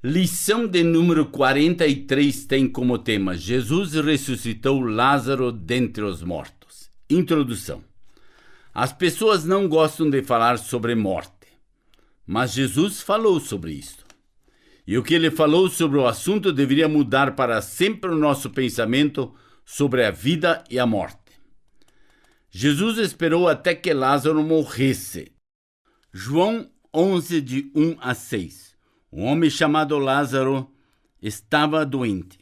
Lição de número 43 tem como tema: Jesus ressuscitou Lázaro dentre os mortos. Introdução. As pessoas não gostam de falar sobre morte, mas Jesus falou sobre isso. E o que ele falou sobre o assunto deveria mudar para sempre o nosso pensamento sobre a vida e a morte. Jesus esperou até que Lázaro morresse. João 11, de 1 a 6. Um homem chamado Lázaro estava doente.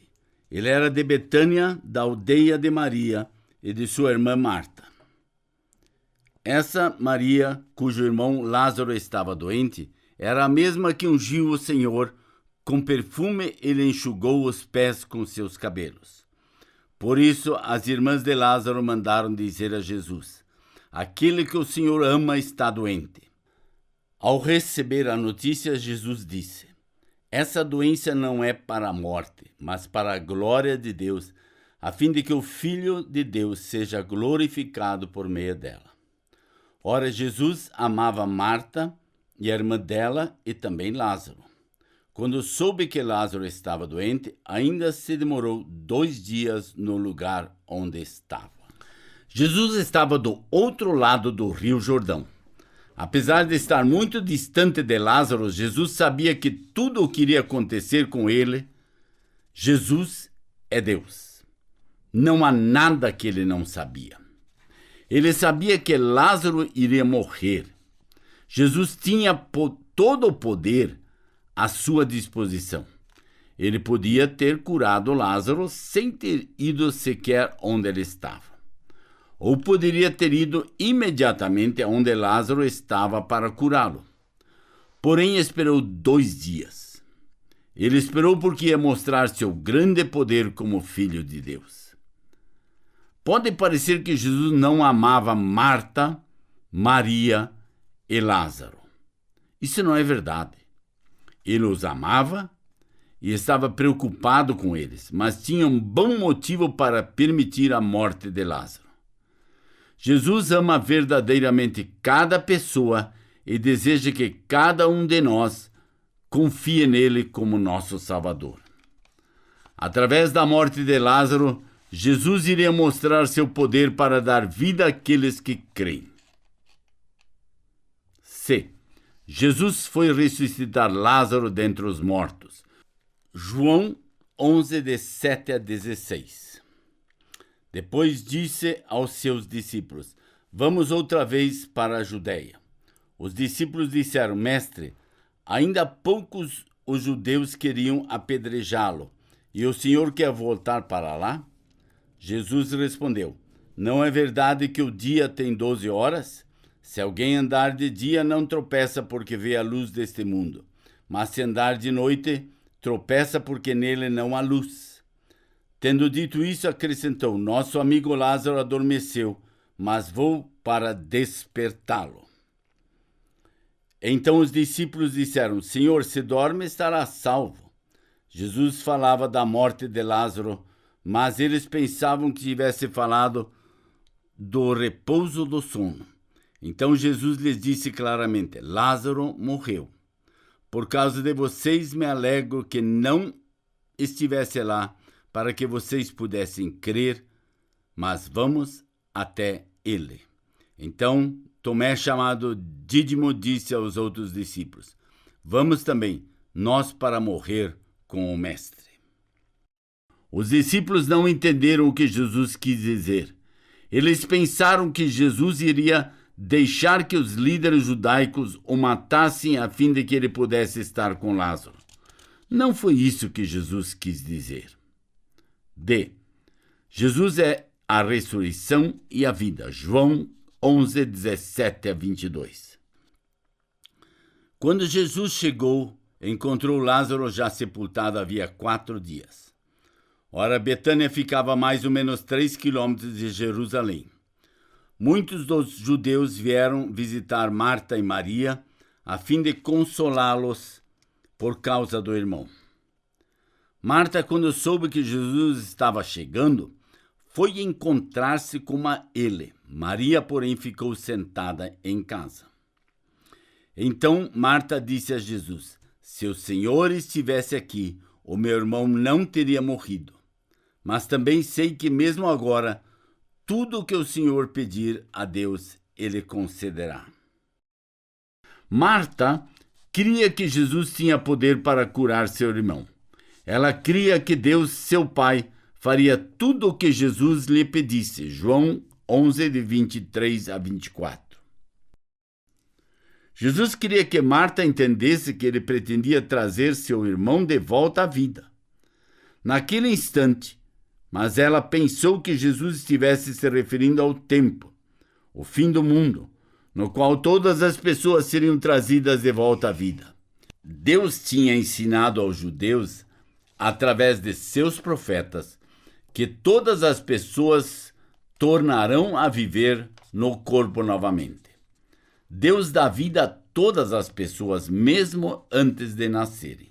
Ele era de Betânia, da aldeia de Maria e de sua irmã Marta. Essa Maria, cujo irmão Lázaro estava doente, era a mesma que ungiu o Senhor com perfume e lhe enxugou os pés com seus cabelos. Por isso, as irmãs de Lázaro mandaram dizer a Jesus: aquele que o Senhor ama está doente. Ao receber a notícia, Jesus disse: essa doença não é para a morte, mas para a glória de Deus, a fim de que o Filho de Deus seja glorificado por meio dela. Ora, Jesus amava Marta e a irmã dela e também Lázaro. Quando soube que Lázaro estava doente, ainda se demorou 2 dias no lugar onde estava. Jesus estava do outro lado do Rio Jordão. Apesar de estar muito distante de Lázaro, Jesus sabia que tudo o que iria acontecer com ele. Jesus é Deus. Não há nada que ele não sabia. Ele sabia que Lázaro iria morrer. Jesus tinha todo o poder à sua disposição. Ele podia ter curado Lázaro sem ter ido sequer onde ele estava. Ou poderia ter ido imediatamente aonde Lázaro estava para curá-lo. Porém, esperou 2 dias. Ele esperou porque ia mostrar seu grande poder como Filho de Deus. Pode parecer que Jesus não amava Marta, Maria e Lázaro. Isso não é verdade. Ele os amava e estava preocupado com eles, mas tinha um bom motivo para permitir a morte de Lázaro. Jesus ama verdadeiramente cada pessoa e deseja que cada um de nós confie nele como nosso Salvador. Através da morte de Lázaro, Jesus iria mostrar seu poder para dar vida àqueles que creem. C. Jesus foi ressuscitar Lázaro dentre os mortos. João 11, de 7 a 16. Depois disse aos seus discípulos: vamos outra vez para a Judeia. Os discípulos disseram: mestre, ainda poucos os judeus queriam apedrejá-lo, e o Senhor quer voltar para lá? Jesus respondeu: não é verdade que o dia tem 12 horas? Se alguém andar de dia, não tropeça porque vê a luz deste mundo. Mas se andar de noite, tropeça porque nele não há luz. Tendo dito isso, acrescentou: nosso amigo Lázaro adormeceu, mas vou para despertá-lo. Então os discípulos disseram: Senhor, se dorme, estará salvo. Jesus falava da morte de Lázaro, mas eles pensavam que tivesse falado do repouso do sono. Então Jesus lhes disse claramente: Lázaro morreu. Por causa de vocês me alegro que não estivesse lá, para que vocês pudessem crer, mas vamos até ele. Então Tomé, chamado Dídimo, disse aos outros discípulos: vamos também, nós, para morrer com o Mestre. Os discípulos não entenderam o que Jesus quis dizer. Eles pensaram que Jesus iria deixar que os líderes judaicos o matassem a fim de que ele pudesse estar com Lázaro. Não foi isso que Jesus quis dizer. D. Jesus é a ressurreição e a vida. João 11, 17 a 22. Quando Jesus chegou, encontrou Lázaro já sepultado havia 4 dias. Ora, Betânia ficava a mais ou menos 3 quilômetros de Jerusalém. Muitos dos judeus vieram visitar Marta e Maria, a fim de consolá-los por causa do irmão. Marta, quando soube que Jesus estava chegando, foi encontrar-se com ele. Maria, porém, ficou sentada em casa. Então Marta disse a Jesus: se o Senhor estivesse aqui, o meu irmão não teria morrido. Mas também sei que mesmo agora, tudo o que o Senhor pedir a Deus, Ele concederá. Marta cria que Jesus tinha poder para curar seu irmão. Ela cria que Deus, seu Pai, faria tudo o que Jesus lhe pedisse. João 11, de 23 a 24. Jesus queria que Marta entendesse que ele pretendia trazer seu irmão de volta à vida. Naquele instante, mas ela pensou que Jesus estivesse se referindo ao tempo, o fim do mundo, no qual todas as pessoas seriam trazidas de volta à vida. Deus tinha ensinado aos judeus, através de seus profetas, que todas as pessoas tornarão a viver no corpo novamente. Deus dá vida a todas as pessoas, mesmo antes de nascerem.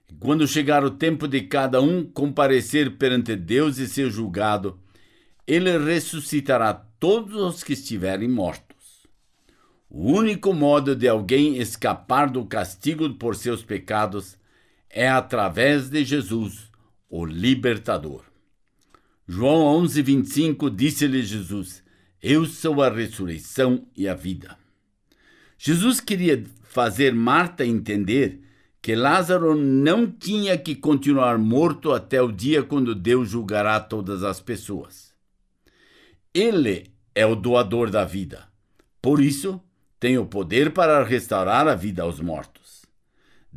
E quando chegar o tempo de cada um comparecer perante Deus e ser julgado, Ele ressuscitará todos os que estiverem mortos. O único modo de alguém escapar do castigo por seus pecados é através de Jesus, o libertador. João 11, 25, disse-lhe Jesus: eu sou a ressurreição e a vida. Jesus queria fazer Marta entender que Lázaro não tinha que continuar morto até o dia quando Deus julgará todas as pessoas. Ele é o doador da vida. Por isso, tem o poder para restaurar a vida aos mortos.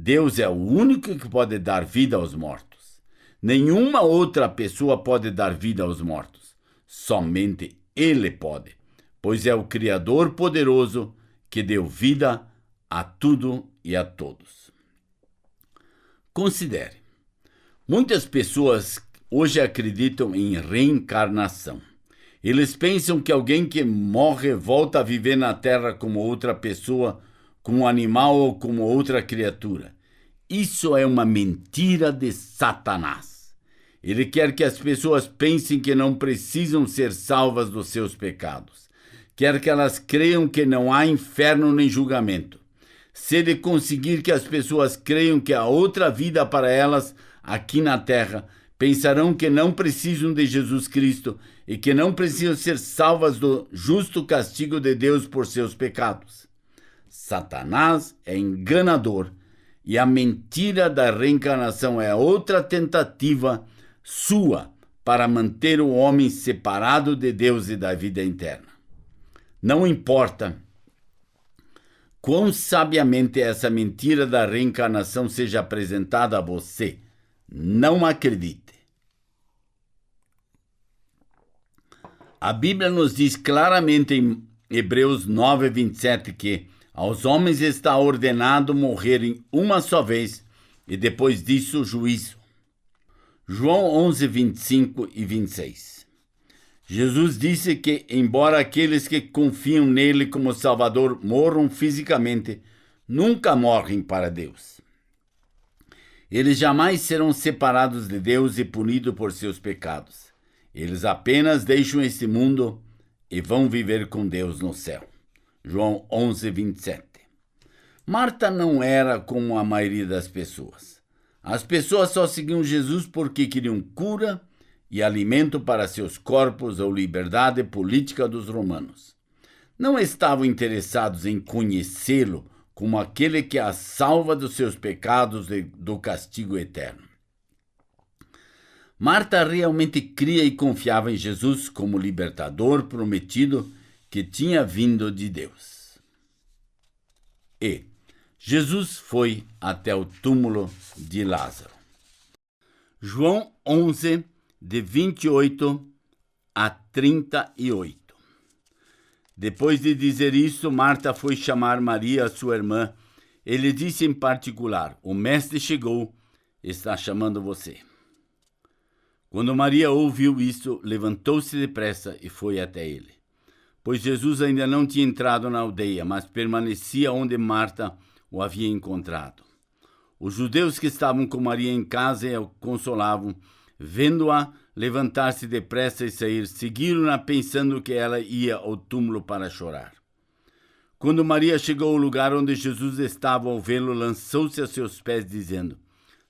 Deus é o único que pode dar vida aos mortos. Nenhuma outra pessoa pode dar vida aos mortos. Somente Ele pode, pois é o Criador poderoso que deu vida a tudo e a todos. Considere. Muitas pessoas hoje acreditam em reencarnação. Eles pensam que alguém que morre volta a viver na Terra como outra pessoa, como um animal ou como outra criatura. Isso é uma mentira de Satanás. Ele quer que as pessoas pensem que não precisam ser salvas dos seus pecados. Quer que elas creiam que não há inferno nem julgamento. Se ele conseguir que as pessoas creiam que há outra vida para elas aqui na Terra, pensarão que não precisam de Jesus Cristo e que não precisam ser salvas do justo castigo de Deus por seus pecados. Satanás é enganador e a mentira da reencarnação é outra tentativa sua para manter o homem separado de Deus e da vida eterna. Não importa quão sabiamente essa mentira da reencarnação seja apresentada a você, não acredite. A Bíblia nos diz claramente em Hebreus 9, 27 que aos homens está ordenado morrerem uma só vez e depois disso o juízo. João 11, 25 e 26. Jesus disse que, embora aqueles que confiam nele como Salvador morram fisicamente, nunca morrem para Deus. Eles jamais serão separados de Deus e punidos por seus pecados. Eles apenas deixam esse mundo e vão viver com Deus no céu. João 11, 27. Marta não era como a maioria das pessoas. As pessoas só seguiam Jesus porque queriam cura e alimento para seus corpos ou liberdade política dos romanos. Não estavam interessados em conhecê-lo como aquele que a salva dos seus pecados e do castigo eterno. Marta realmente cria e confiava em Jesus como libertador prometido que tinha vindo de Deus. E Jesus foi até o túmulo de Lázaro. João 11, de 28 a 38. Depois de dizer isso, Marta foi chamar Maria, sua irmã. Ele disse em particular: o mestre chegou, está chamando você. Quando Maria ouviu isso, levantou-se depressa e foi até ele. Pois Jesus ainda não tinha entrado na aldeia, mas permanecia onde Marta o havia encontrado. Os judeus que estavam com Maria em casa e a consolavam, vendo-a levantar-se depressa e sair, seguiram-na pensando que ela ia ao túmulo para chorar. Quando Maria chegou ao lugar onde Jesus estava, ao vê-lo, lançou-se a seus pés, dizendo: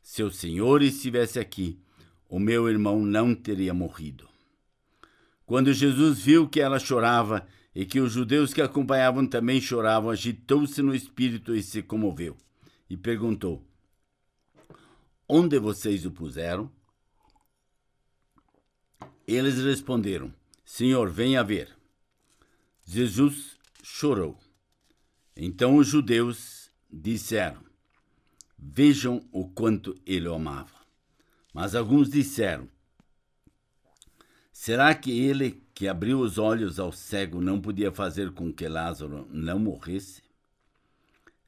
Se o Senhor estivesse aqui, o meu irmão não teria morrido. Quando Jesus viu que ela chorava e que os judeus que a acompanhavam também choravam, agitou-se no espírito e se comoveu. E perguntou: Onde vocês o puseram? Eles responderam: Senhor, venha ver. Jesus chorou. Então os judeus disseram: Vejam o quanto ele o amava. Mas alguns disseram: Será que ele que abriu os olhos ao cego não podia fazer com que Lázaro não morresse?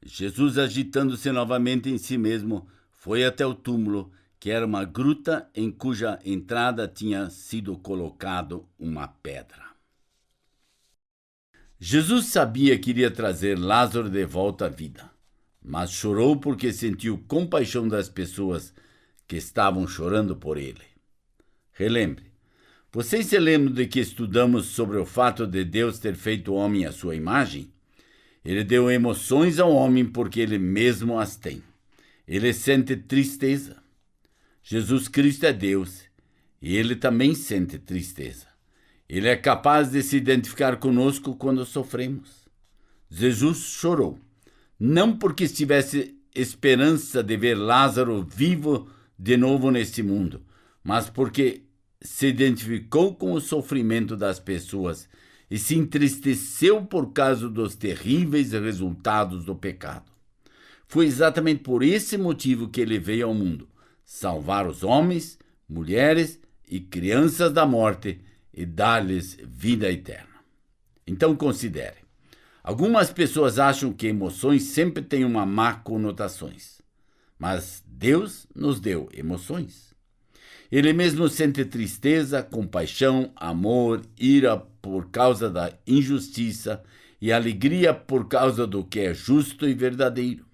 Jesus, agitando-se novamente em si mesmo, foi até o túmulo, que era uma gruta em cuja entrada tinha sido colocado uma pedra. Jesus sabia que iria trazer Lázaro de volta à vida, mas chorou porque sentiu compaixão das pessoas que estavam chorando por ele. Relembre, vocês se lembram de que estudamos sobre o fato de Deus ter feito o homem à sua imagem? Ele deu emoções ao homem porque ele mesmo as tem. Ele sente tristeza. Jesus Cristo é Deus e ele também sente tristeza. Ele é capaz de se identificar conosco quando sofremos. Jesus chorou, não porque tivesse esperança de ver Lázaro vivo de novo neste mundo, mas porque se identificou com o sofrimento das pessoas e se entristeceu por causa dos terríveis resultados do pecado. Foi exatamente por esse motivo que ele veio ao mundo, salvar os homens, mulheres e crianças da morte e dar-lhes vida eterna. Então considere. Algumas pessoas acham que emoções sempre têm uma má conotação, mas Deus nos deu emoções. Ele mesmo sente tristeza, compaixão, amor, ira por causa da injustiça e alegria por causa do que é justo e verdadeiro.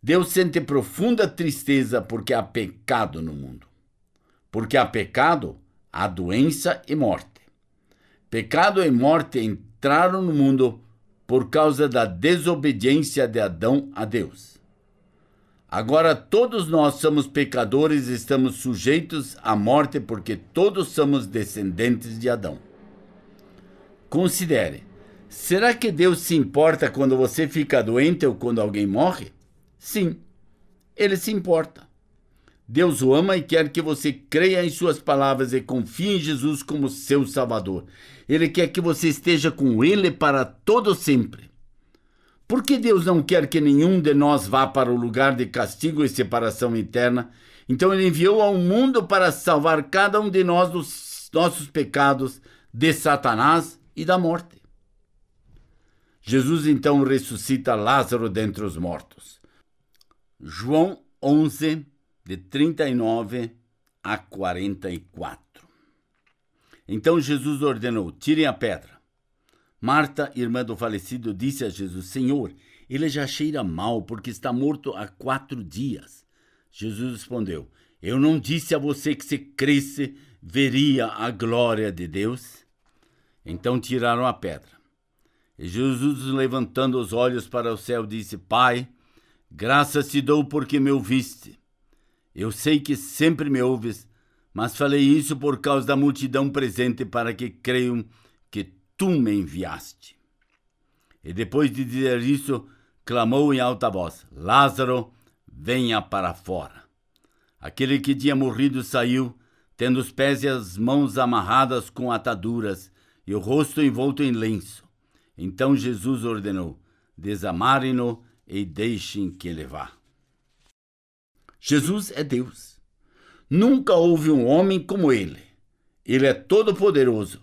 Deus sente profunda tristeza porque há pecado no mundo. Porque há pecado, há doença e morte. Pecado e morte entraram no mundo por causa da desobediência de Adão a Deus. Agora todos nós somos pecadores e estamos sujeitos à morte porque todos somos descendentes de Adão. Considere, será que Deus se importa quando você fica doente ou quando alguém morre? Sim, ele se importa. Deus o ama e quer que você creia em suas palavras e confie em Jesus como seu Salvador. Ele quer que você esteja com ele para todo sempre. Por que Deus não quer que nenhum de nós vá para o lugar de castigo e separação eterna? Então ele enviou ao mundo para salvar cada um de nós dos nossos pecados, de Satanás e da morte. Jesus então ressuscita Lázaro dentre os mortos. João 11, de 39 a 44. Então Jesus ordenou: tirem a pedra. Marta, irmã do falecido, disse a Jesus: Senhor, ele já cheira mal porque está morto há 4 dias. Jesus respondeu: Eu não disse a você que se cresce veria a glória de Deus? Então tiraram a pedra. E Jesus, levantando os olhos para o céu, disse: Pai, graças te dou porque me ouviste. Eu sei que sempre me ouves, mas falei isso por causa da multidão presente, para que creiam que tu me enviaste. E depois de dizer isso, clamou em alta voz: Lázaro, venha para fora. Aquele que tinha morrido saiu, tendo os pés e as mãos amarradas com ataduras e o rosto envolto em lenço. Então Jesus ordenou: desamarem-no e deixem que ele vá. Jesus é Deus. Nunca houve um homem como ele. Ele é todo-poderoso.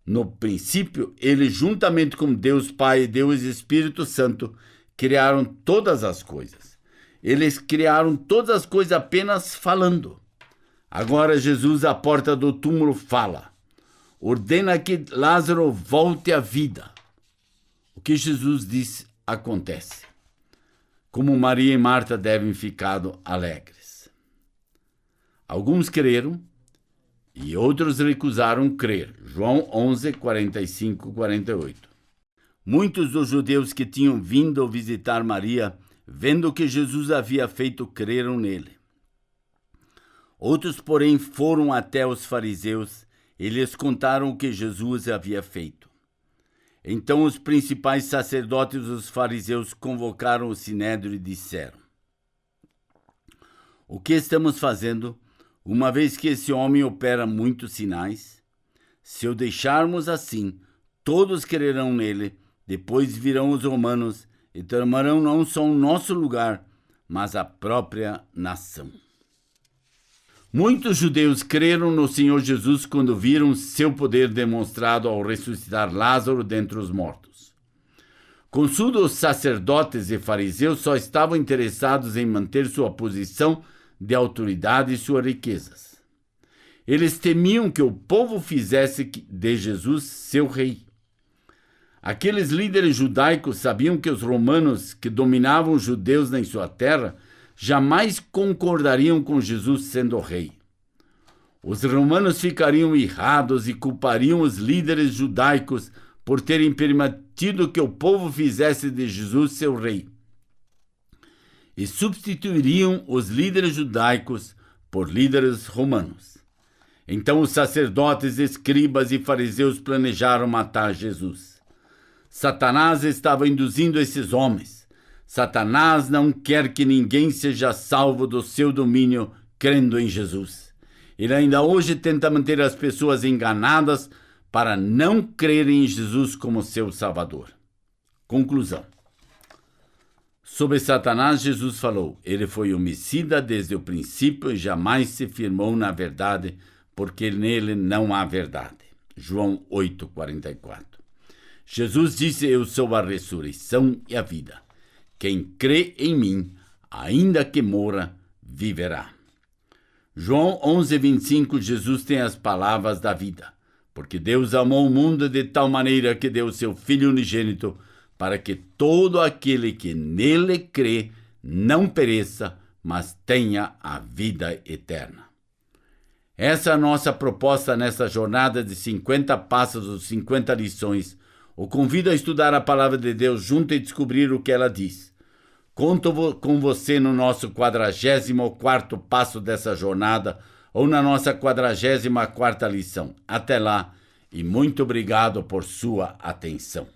No princípio, ele, juntamente com Deus Pai e Deus Espírito Santo, criaram todas as coisas. Eles criaram todas as coisas apenas falando. Agora Jesus, à porta do túmulo, fala. Ordena que Lázaro volte à vida. O que Jesus diz acontece. como Maria e Marta devem ficar alegres. Alguns creram e outros recusaram crer. João 11, 45, 48. Muitos dos judeus que tinham vindo visitar Maria, vendo o que Jesus havia feito, creram nele. Outros, porém, foram até os fariseus e lhes contaram o que Jesus havia feito. Então os principais sacerdotes e os fariseus convocaram o sinédrio e disseram: o que estamos fazendo, uma vez que esse homem opera muitos sinais? Se o deixarmos assim, todos crerão nele, depois virão os romanos e tomarão não só o nosso lugar, mas a própria nação. Muitos judeus creram no Senhor Jesus quando viram seu poder demonstrado ao ressuscitar Lázaro dentre os mortos. Contudo, os sacerdotes e fariseus só estavam interessados em manter sua posição de autoridade e suas riquezas. Eles temiam que o povo fizesse de Jesus seu rei. Aqueles líderes judaicos sabiam que os romanos que dominavam os judeus em sua terra jamais concordariam com Jesus sendo rei. Os romanos ficariam irrados e culpariam os líderes judaicos por terem permitido que o povo fizesse de Jesus seu rei. E substituiriam os líderes judaicos por líderes romanos. Então os sacerdotes, escribas e fariseus planejaram matar Jesus. Satanás estava induzindo esses homens. Satanás não quer que ninguém seja salvo do seu domínio crendo em Jesus. Ele ainda hoje tenta manter as pessoas enganadas para não crerem em Jesus como seu Salvador. Conclusão. Sobre Satanás, Jesus falou: ele foi homicida desde o princípio e jamais se firmou na verdade, porque nele não há verdade. João 8, 44. Jesus disse: eu sou a ressurreição e a vida. Quem crê em mim, ainda que morra, viverá. João 11, 25, Jesus tem as palavras da vida. Porque Deus amou o mundo de tal maneira que deu seu Filho unigênito, para que todo aquele que nele crê não pereça, mas tenha a vida eterna. Essa é a nossa proposta nessa jornada de 50 passos ou 50 lições. O convido a estudar a palavra de Deus junto e descobrir o que ela diz. Conto com você no nosso 44º passo dessa jornada ou na nossa 44ª lição. Até lá e muito obrigado por sua atenção.